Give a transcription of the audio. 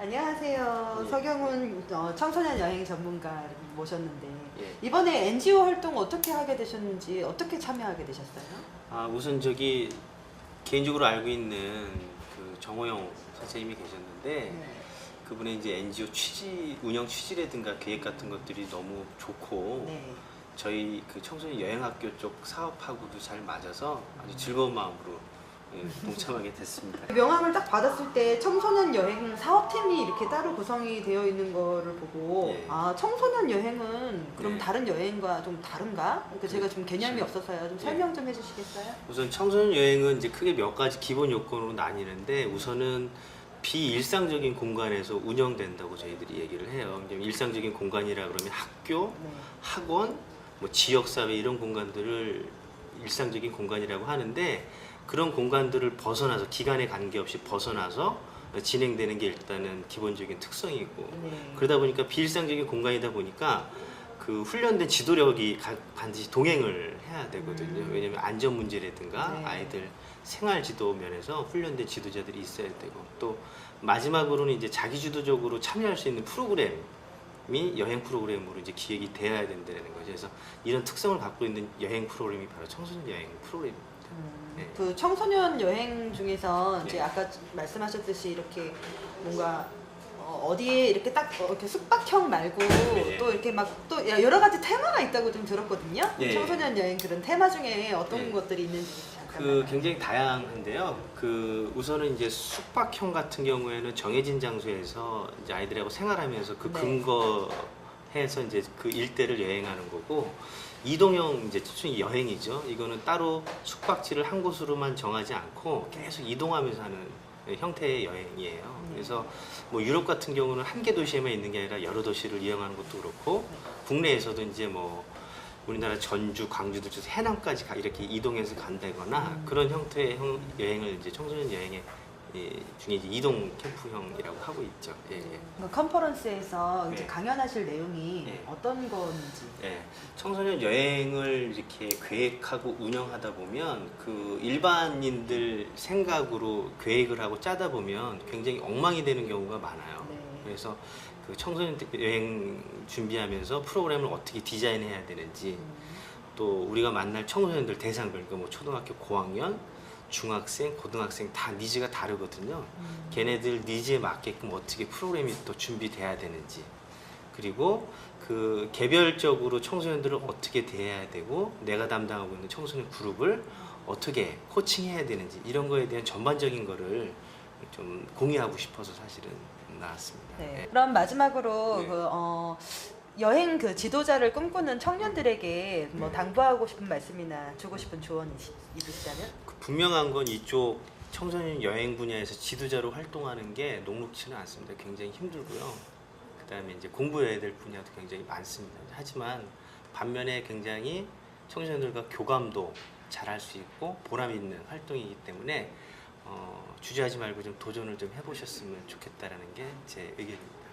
안녕하세요. 예. 서경훈 청소년 여행 전문가 모셨는데 예. 이번에 NGO 활동 어떻게 하게 되셨는지 어떻게 참여하게 되셨어요? 우선 저기 개인적으로 알고 있는 그 정호영 선생님이 계셨는데 네. 그분의 이제 NGO 운영 취지라든가 계획 같은 것들이 너무 좋고 네. 저희 그 청소년 여행학교 쪽 사업하고도 잘 맞아서 아주 즐거운 마음으로 동참하게 됐습니다. 명함을 딱 받았을 때 청소년 여행 사업팀이 이렇게 따로 구성이 되어 있는 거를 보고 예. 아, 청소년 여행은 그럼 네. 다른 여행과 좀 다른가? 그러니까 제가 좀 개념이 그렇죠. 없어서요. 좀 예. 설명 좀 해주시겠어요? 우선 청소년 여행은 이제 크게 몇 가지 기본 요건으로 나뉘는데 우선은 비일상적인 공간에서 운영된다고 저희들이 얘기를 해요. 일상적인 공간이라 그러면 학교, 네. 학원, 뭐 지역사회 이런 공간들을 일상적인 공간이라고 하는데 그런 공간들을 벗어나서 기간에 관계없이 벗어나서 진행되는 게 일단은 기본적인 특성이고 네. 그러다 보니까 비일상적인 공간이다 보니까 그 훈련된 지도력이 반드시 동행을 해야 되거든요. 왜냐하면 안전 문제라든가 네. 아이들 생활 지도 면에서 훈련된 지도자들이 있어야 되고 또 마지막으로는 이제 자기주도적으로 참여할 수 있는 프로그램이 여행 프로그램으로 이제 기획이 되어야 된다는 거죠. 그래서 이런 특성을 갖고 있는 여행 프로그램이 바로 청소년 여행 프로그램입니다. 네. 그 청소년 여행 중에서 이제 네. 아까 말씀하셨듯이 이렇게 뭔가 어디에 이렇게 딱 이렇게 숙박형 말고 네. 또 이렇게 막 또 여러 가지 테마가 있다고 좀 들었거든요. 네. 청소년 여행 그런 테마 중에 어떤 네. 것들이 있는지 잠깐. 그 굉장히 다양한데요. 그 우선은 이제 숙박형 같은 경우에는 정해진 장소에서 이제 아이들하고 생활하면서 그 네. 근거해서 이제 그 일대를 여행하는 거고 이동형 이제 여행이죠. 이거는 따로 숙박지를 한 곳으로만 정하지 않고 계속 이동하면서 하는 형태의 여행이에요. 그래서 뭐 유럽 같은 경우는 한 개 도시에만 있는 게 아니라 여러 도시를 이용하는 것도 그렇고 국내에서도 이제 뭐 우리나라 전주, 광주도 해남까지 이렇게 이동해서 간다거나 그런 형태의 여행을 이제 청소년 여행의 중에 이제 이동 캠프형이라고 하고 있죠. 예, 예. 그 컨퍼런스에서 이제 네. 강연하실 내용이 네. 어떤 건지. 예, 청소년 여행을 이렇게 계획하고 운영하다 보면 그 일반인들 생각으로 계획을 하고 짜다 보면 굉장히 엉망이 되는 경우가 많아요. 네. 그래서 그 청소년 여행 준비하면서 프로그램을 어떻게 디자인해야 되는지 또 우리가 만날 청소년들 대상별, 그러니까 뭐 초등학교 고학년, 중학생, 고등학생 다 니즈가 다르거든요. 걔네들 니즈에 맞게끔 어떻게 프로그램이 또 준비돼야 되는지 그리고 그 개별적으로 청소년들을 어떻게 대해야 되고 내가 담당하고 있는 청소년 그룹을 어떻게 코칭해야 되는지 이런 거에 대한 전반적인 거를 좀 공유하고 싶어서 사실은 나왔습니다. 네. 예. 그럼 마지막으로 네. 여행 그 지도자를 꿈꾸는 청년들에게 뭐 네. 당부하고 싶은 말씀이나 주고 싶은 조언이 있으시다면? 그 분명한 건 이쪽 청소년 여행 분야에서 지도자로 활동하는 게 녹록지는 않습니다. 굉장히 힘들고요. 그다음에 이제 공부해야 될 분야도 굉장히 많습니다. 하지만 반면에 굉장히 청소년들과 교감도 잘할 수 있고 보람 있는 활동이기 때문에 주저하지 말고 좀 도전을 좀 해보셨으면 좋겠다라는 게 제 의견입니다.